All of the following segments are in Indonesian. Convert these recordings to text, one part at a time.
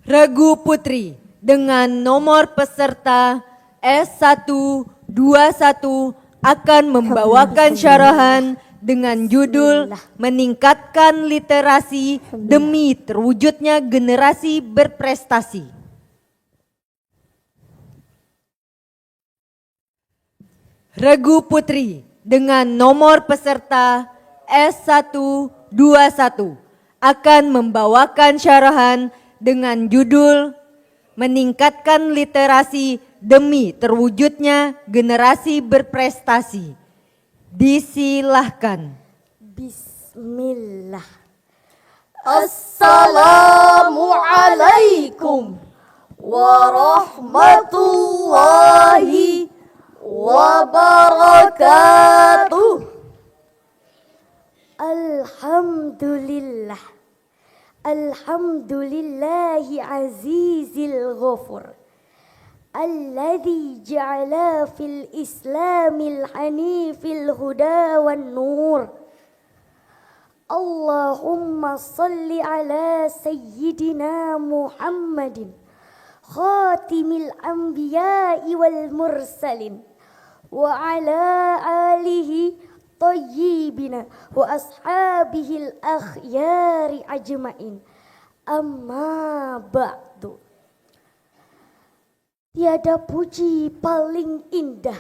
Regu Putri dengan nomor peserta S121 akan membawakan syarahan dengan judul Meningkatkan Literasi Demi Terwujudnya Generasi Berprestasi. Regu Putri dengan nomor peserta S121 akan membawakan syarahan dengan judul Meningkatkan Literasi Demi Terwujudnya Generasi Berprestasi. Disilahkan. Bismillah. Assalamualaikum warahmatullahi wabarakatuh. Alhamdulillah. Alhamdulillahi azizil ghafur. Alladzi ja'ala fil islamil hanifil huda wan nur. Allahumma salli ala sayyidina Muhammadin khatimil anbiya'i wal mursalin wa ala alihi tayyibina wa ashabihil akhyari ajmain. Amma ba'du. Tiada puji paling indah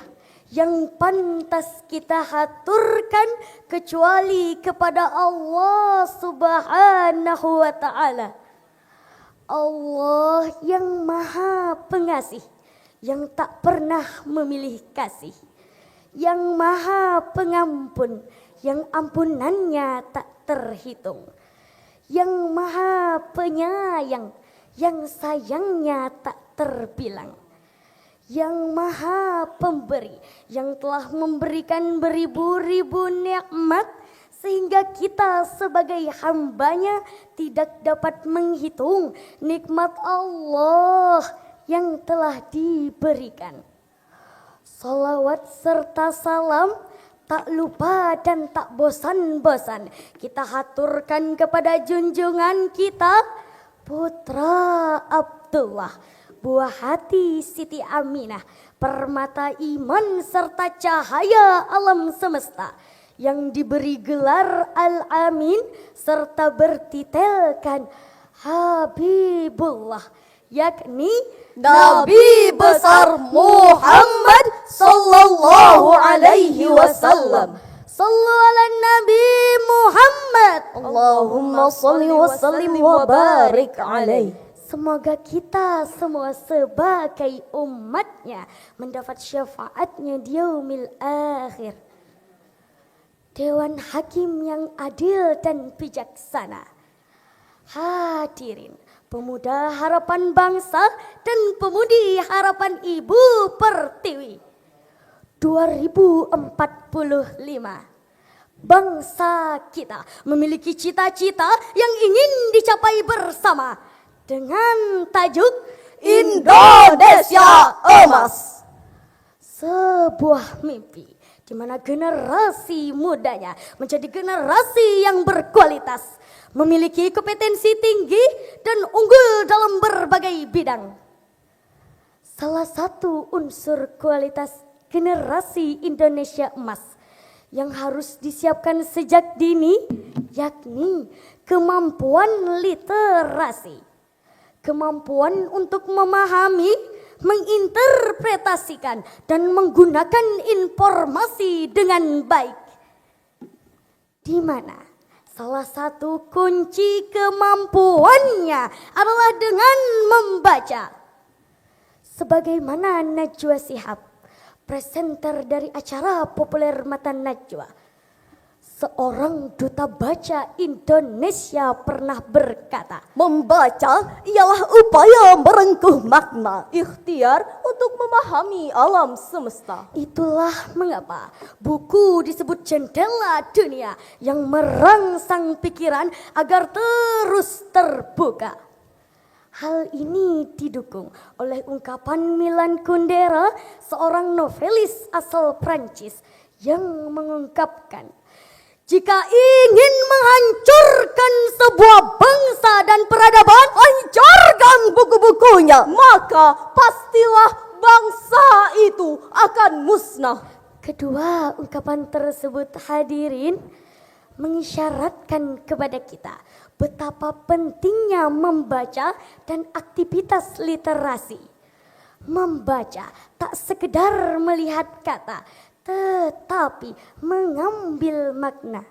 yang pantas kita haturkan kecuali kepada Allah Subhanahu wa ta'ala. Allah yang maha pengasih, yang tak pernah memilih kasih, yang maha pengampun, yang ampunannya tak terhitung, yang maha penyayang, yang sayangnya tak terbilang, yang maha pemberi, yang telah memberikan beribu-ribu nikmat sehingga kita sebagai hambanya tidak dapat menghitung nikmat Allah yang telah diberikan. Salawat serta salam tak lupa dan tak bosan-bosan kita haturkan kepada junjungan kita, Putra Abdullah, buah hati Siti Aminah, permata iman serta cahaya alam semesta, yang diberi gelar Al-Amin serta bertitelkan Habibullah, yakni Nabi besar Muhammad sallallahu alaihi wasallam. Sallu ala Nabi Muhammad. Allahumma salli wa sallim wa barik alaih. Semoga kita semua sebagai umatnya mendapat syafaatnya di yaumil akhir. Dewan Hakim yang adil dan bijaksana, hadirin pemuda harapan bangsa dan pemudi harapan Ibu Pertiwi 2045. Bangsa kita memiliki cita-cita yang ingin dicapai bersama dengan tajuk Indonesia Emas. Sebuah mimpi di mana generasi mudanya menjadi generasi yang berkualitas, memiliki kompetensi tinggi dan unggul dalam berbagai bidang. Salah satu unsur kualitas generasi Indonesia Emas yang harus disiapkan sejak dini yakni kemampuan literasi. Kemampuan untuk memahami, menginterpretasikan dan menggunakan informasi dengan baik. Di mana salah satu kunci kemampuannya adalah dengan membaca. Sebagaimana Najwa Shihab, presenter dari acara populer Mata Najwa, seorang duta baca Indonesia pernah berkata, membaca ialah upaya merengkuh makna, ikhtiar untuk memahami alam semesta. Itulah mengapa buku disebut jendela dunia yang merangsang pikiran agar terus terbuka. Hal ini didukung oleh ungkapan Milan Kundera, seorang novelis asal Prancis yang mengungkapkan, jika ingin menghancurkan sebuah bangsa dan peradaban, hancurkan buku ilmunya, maka pastilah bangsa itu akan musnah. Kedua ungkapan tersebut hadirin mengisyaratkan kepada kita betapa pentingnya membaca dan aktivitas literasi. Membaca tak sekedar melihat kata, tetapi mengambil makna.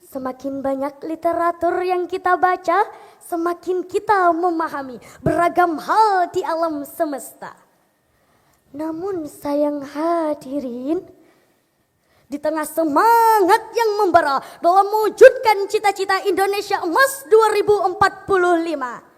Semakin banyak literatur yang kita baca, semakin kita memahami beragam hal di alam semesta. Namun sayang hadirin, di tengah semangat yang membara dalam mewujudkan cita-cita Indonesia Emas 2045,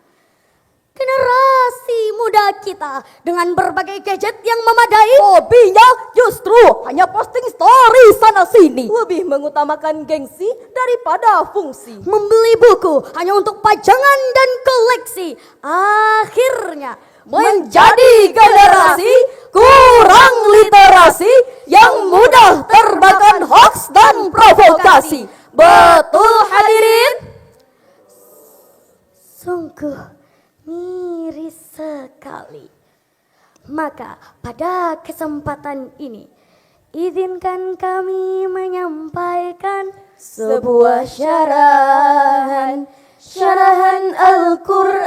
generasi muda kita dengan berbagai gadget yang memadai, Hobinya justru hanya posting story sana sini, lebih mengutamakan gengsi daripada fungsi. membeli buku hanya untuk pajangan dan koleksi, akhirnya Menjadi generasi kurang literasi yang mudah termakan hoax dan provokasi. Betul hadirin? sungguh miris sekali. Maka pada kesempatan ini, izinkan kami menyampaikan Sebuah syarahan Al-Quran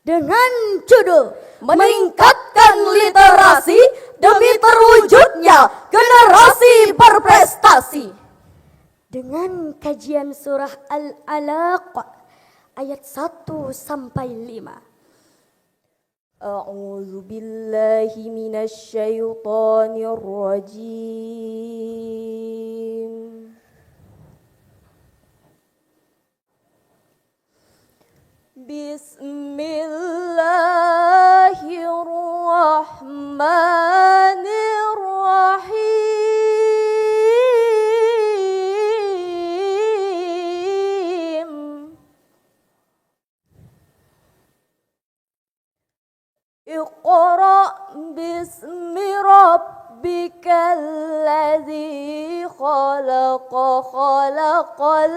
dengan judul meningkatkan literasi demi terwujudnya generasi berprestasi. dengan kajian surah Al-Alaq ayat 1 sampai 5. A'udzu billahi minasy syaithanir rajim. Bismillahirrahmanirrahim. Iqra bismi rabbikal ladzi khalaqa khalaqal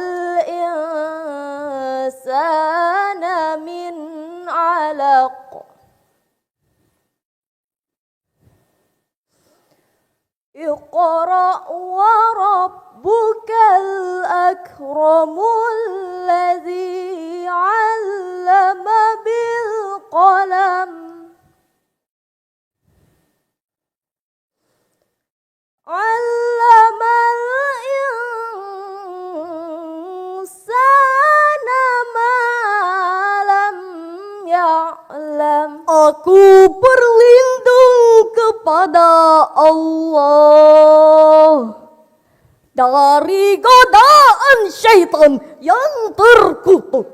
insana min 'alaq. Iqra wa rabbukal akramul ladzi 'allama bil qalam. Allamal insana ma lam ya'lam. Aku berlindung kepada Allah dari godaan syaitan yang terkutuk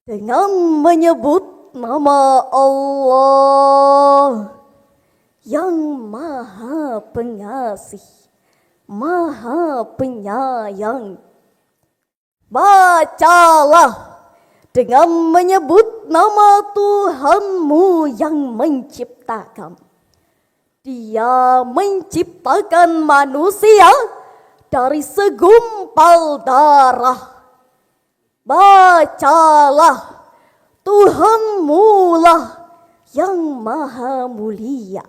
dengan menyebut nama Allah yang Maha Pengasih, Maha Penyayang. Bacalah dengan menyebut nama Tuhanmu yang menciptakan. Dia menciptakan manusia dari segumpal darah. Bacalah, Tuhanmu lah yang Maha Mulia,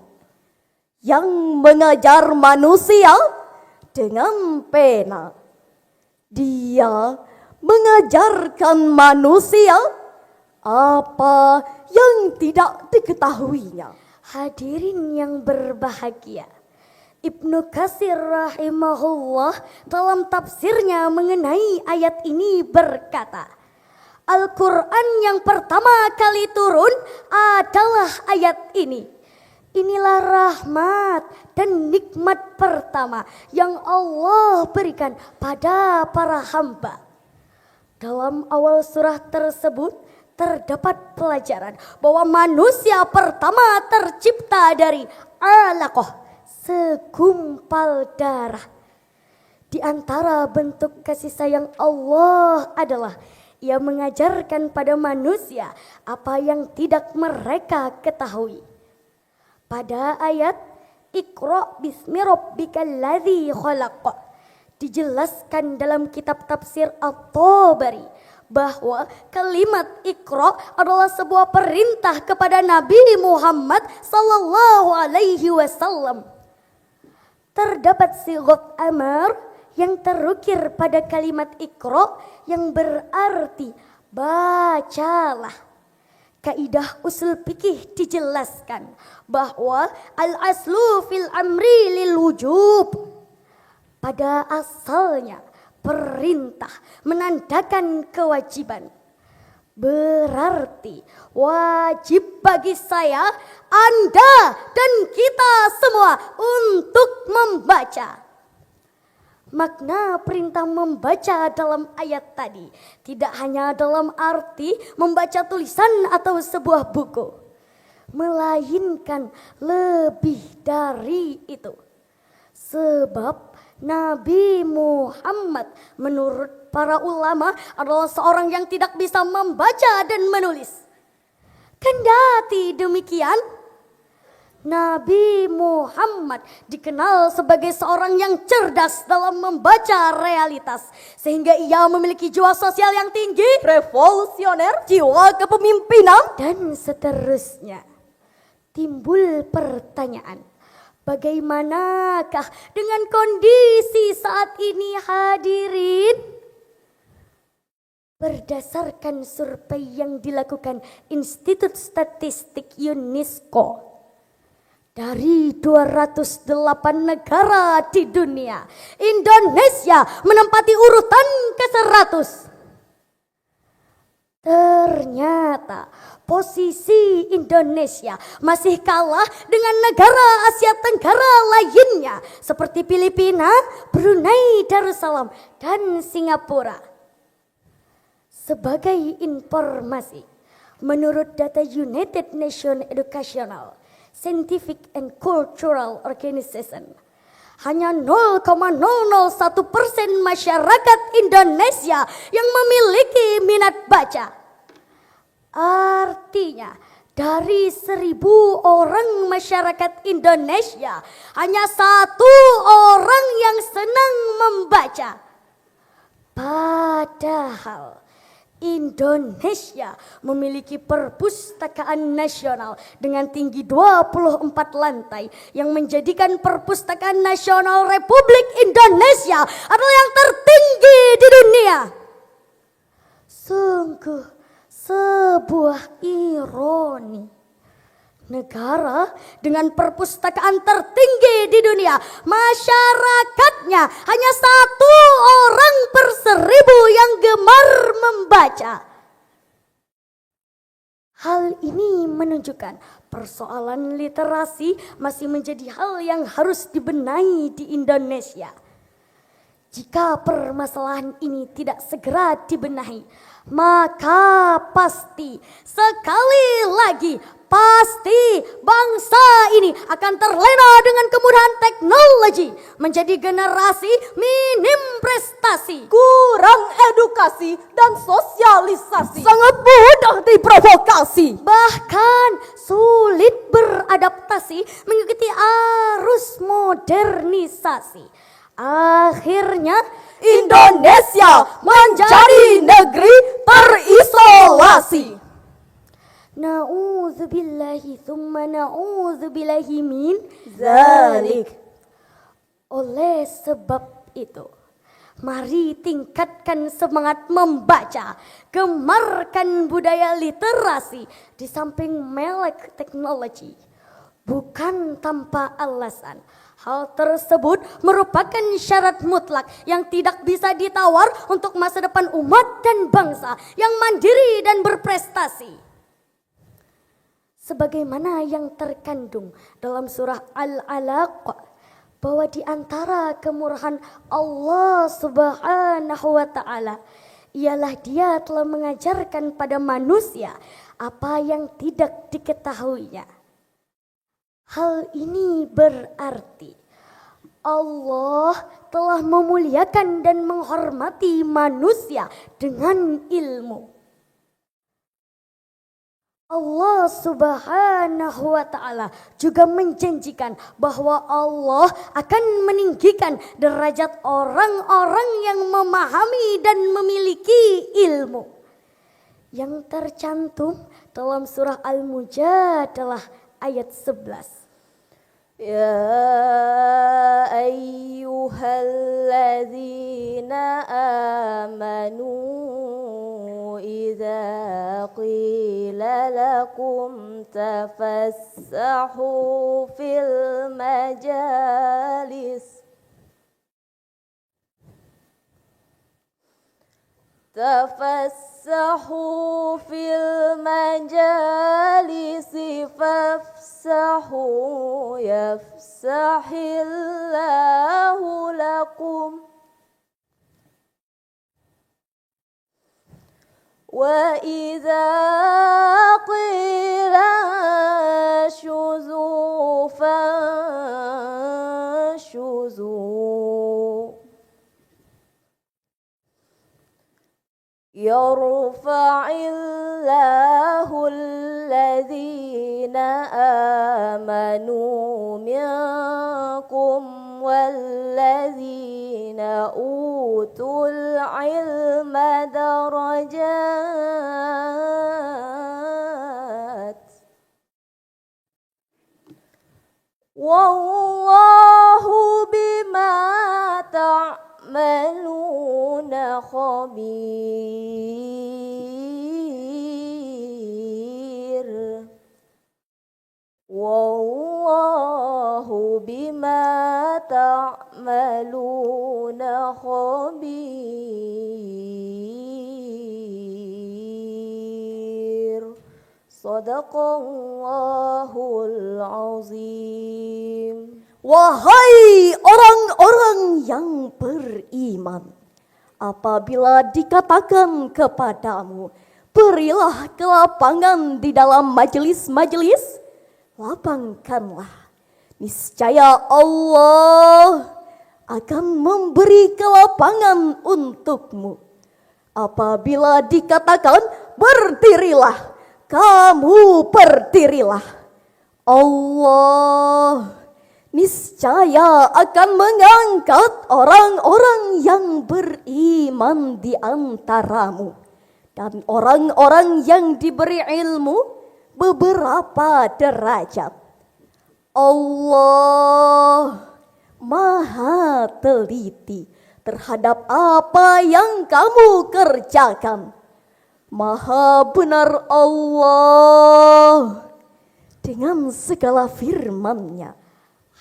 yang mengajar manusia dengan pena. Dia mengajarkan manusia apa yang tidak diketahuinya. Hadirin yang berbahagia, Ibnu Katsir rahimahullah dalam tafsirnya mengenai ayat ini berkata, Al-Quran yang pertama kali turun adalah ayat ini. Inilah rahmat dan nikmat pertama yang Allah berikan pada para hamba. Dalam awal surah tersebut terdapat pelajaran bahwa manusia pertama tercipta dari alaqah, segumpal darah. Di antara bentuk kasih sayang Allah adalah Ia mengajarkan pada manusia apa yang tidak mereka ketahui. Pada ayat Iqra bismi rabbikal ladzi khalaq dijelaskan dalam kitab tafsir At-Tabari bahwa kalimat Iqra adalah sebuah perintah kepada Nabi Muhammad sallallahu alaihi wasallam. Terdapat sighat amar yang terukir pada kalimat Iqra yang berarti bacalah. Kaidah usul fikih dijelaskan bahwa al-aslu fil amri lil wujub. Pada asalnya perintah menandakan kewajiban. Berarti wajib bagi saya, Anda dan kita semua untuk membaca. Makna perintah membaca dalam ayat tadi tidak hanya dalam arti membaca tulisan atau sebuah buku, melainkan lebih dari itu. Sebab Nabi Muhammad menurut para ulama adalah seorang yang tidak bisa membaca dan menulis. Kendati demikian, Nabi Muhammad dikenal sebagai seorang yang cerdas dalam membaca realitas. Sehingga ia memiliki jiwa sosial yang tinggi, revolusioner, jiwa kepemimpinan, dan seterusnya. Timbul pertanyaan, bagaimanakah dengan kondisi saat ini hadirin? Berdasarkan survei yang dilakukan Institut Statistik UNESCO, dari 208 negara di dunia, Indonesia menempati urutan ke-100. Ternyata posisi Indonesia masih kalah dengan negara Asia Tenggara lainnya seperti Filipina, Brunei Darussalam, dan Singapura. Sebagai informasi, menurut data United Nations Educational, Scientific and Cultural Organization, hanya 0,001% masyarakat Indonesia yang memiliki minat baca. Artinya dari 1.000 orang masyarakat Indonesia, hanya 1 orang yang senang membaca. Padahal Indonesia memiliki perpustakaan nasional dengan tinggi 24 lantai yang menjadikan perpustakaan nasional Republik Indonesia adalah yang tertinggi di dunia. Sungguh sebuah ironi. Negara dengan perpustakaan tertinggi di dunia, masyarakatnya hanya 1 orang per 1.000 yang gemar membaca. Hal ini menunjukkan persoalan literasi masih menjadi hal yang harus dibenahi di Indonesia. Jika permasalahan ini tidak segera dibenahi, maka pasti, sekali lagi, pasti bangsa ini akan terlena dengan kemudahan teknologi, menjadi generasi minim prestasi, kurang edukasi dan sosialisasi, sangat mudah diprovokasi, bahkan sulit beradaptasi mengikuti arus modernisasi. Akhirnya Indonesia menjadi negeri terisolasi. Na'udzubillahi thumma na'udzubillahi min Zalik. Oleh sebab itu, mari tingkatkan semangat membaca, gemarkan budaya literasi di samping melek teknologi. Bukan tanpa alasan, hal tersebut merupakan syarat mutlak yang tidak bisa ditawar untuk masa depan umat dan bangsa yang mandiri dan berprestasi. Sebagaimana yang terkandung dalam surah Al-Alaq, bahwa di antara kemurahan Allah Subhanahu wa Ta'ala ialah Dia telah mengajarkan pada manusia apa yang tidak diketahuinya. Hal ini berarti Allah telah memuliakan dan menghormati manusia dengan ilmu. Allah Subhanahu wa Ta'ala juga menjanjikan bahwa Allah akan meninggikan derajat orang-orang yang memahami dan memiliki ilmu. yang tercantum dalam surah Al-Mujadalah ayat 11. يا أيها الذين آمنوا إذا قيل لكم تفسحوا في المجالس تفسحوا في المجالس فافسحوا يفسح الله لكم وإذا قيل انشزوا فانشزوا يرفع الله الذين آمنوا منكم والذين أوتوا العلم درجات والله بما تعملون خبير والله بما تعملون خبير صدق الله العظيم. Wahai orang-orang yang beriman, apabila dikatakan kepadamu, berilah kelapangan di dalam majelis-majelis, lapangkanlah. Niscaya Allah akan memberi kelapangan untukmu. Apabila dikatakan berdirilah, kamu berdirilah. Allah niscaya akan mengangkat orang-orang yang beriman di antaramu dan orang-orang yang diberi ilmu beberapa derajat. Allah maha teliti terhadap apa yang kamu kerjakan. Maha benar Allah dengan segala firman-Nya.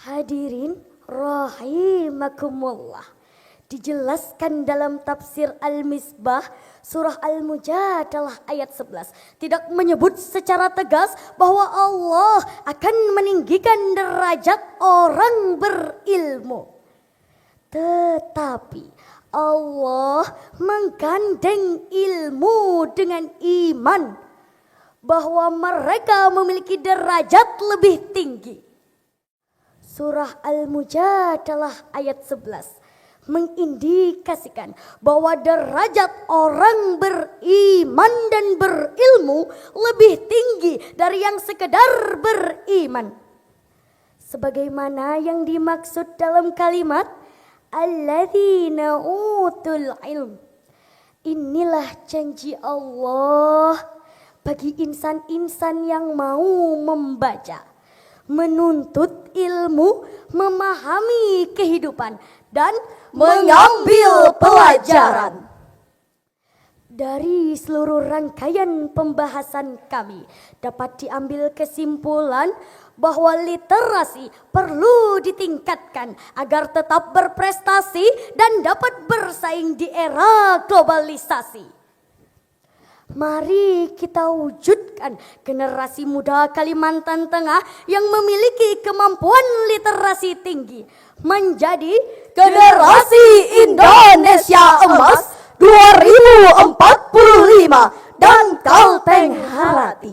Hadirin rahimakumullah, dijelaskan dalam tafsir Al-Misbah surah Al-Mujadalah ayat 11 tidak menyebut secara tegas bahwa Allah akan meninggikan derajat orang berilmu, tetapi Allah menggandeng ilmu dengan iman bahwa mereka memiliki derajat lebih tinggi. Surah Al-Mujadalah ayat 11 mengindikasikan bahwa derajat orang beriman dan berilmu lebih tinggi dari yang sekedar beriman. Sebagaimana yang dimaksud dalam kalimat alladzina utul ilm. Inilah janji Allah bagi insan-insan yang mau membaca, menuntut ilmu, memahami kehidupan, dan mengambil pelajaran. Dari seluruh rangkaian pembahasan kami dapat diambil kesimpulan bahwa literasi perlu ditingkatkan agar tetap berprestasi dan dapat bersaing di era globalisasi. Mari kita wujudkan generasi muda Kalimantan Tengah yang memiliki kemampuan literasi tinggi menjadi Generasi Indonesia Emas 2045 dan Kalteng Harati.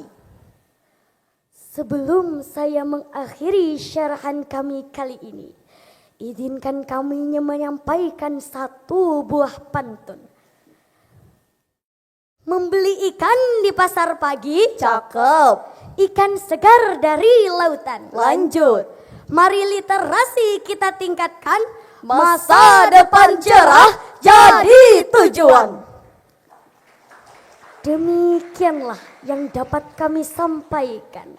Sebelum saya mengakhiri syarahan kami kali ini, izinkan kami menyampaikan satu buah pantun. Membeli ikan di pasar pagi, Cakep. ikan segar dari lautan. Lanjut. Mari literasi kita tingkatkan, Masa depan cerah jadi tujuan. Demikianlah yang dapat kami sampaikan.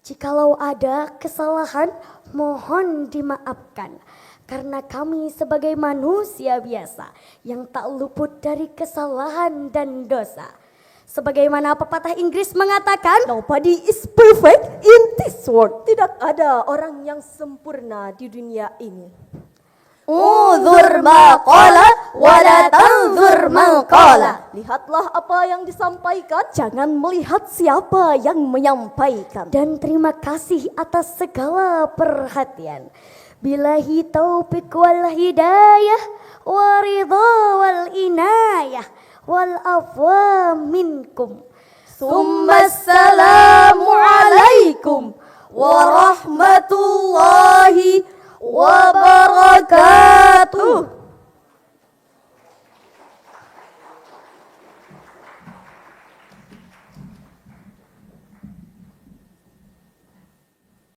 Jikalau ada kesalahan, mohon dimaafkan. Karena kami sebagai manusia biasa yang tak luput dari kesalahan dan dosa. Sebagaimana pepatah Inggris mengatakan, Nobody is perfect in this world. Tidak ada orang yang sempurna di dunia ini. Unzur ma qala wala tanzur man qala. Lihatlah apa yang disampaikan, jangan melihat siapa yang menyampaikan. Dan terima kasih atas segala perhatian. Bilahi taufiq wal hidayah wa ridha wal inayah wal afwa minkum. Assalamu alaikum warahmatullahi wabarakatuh.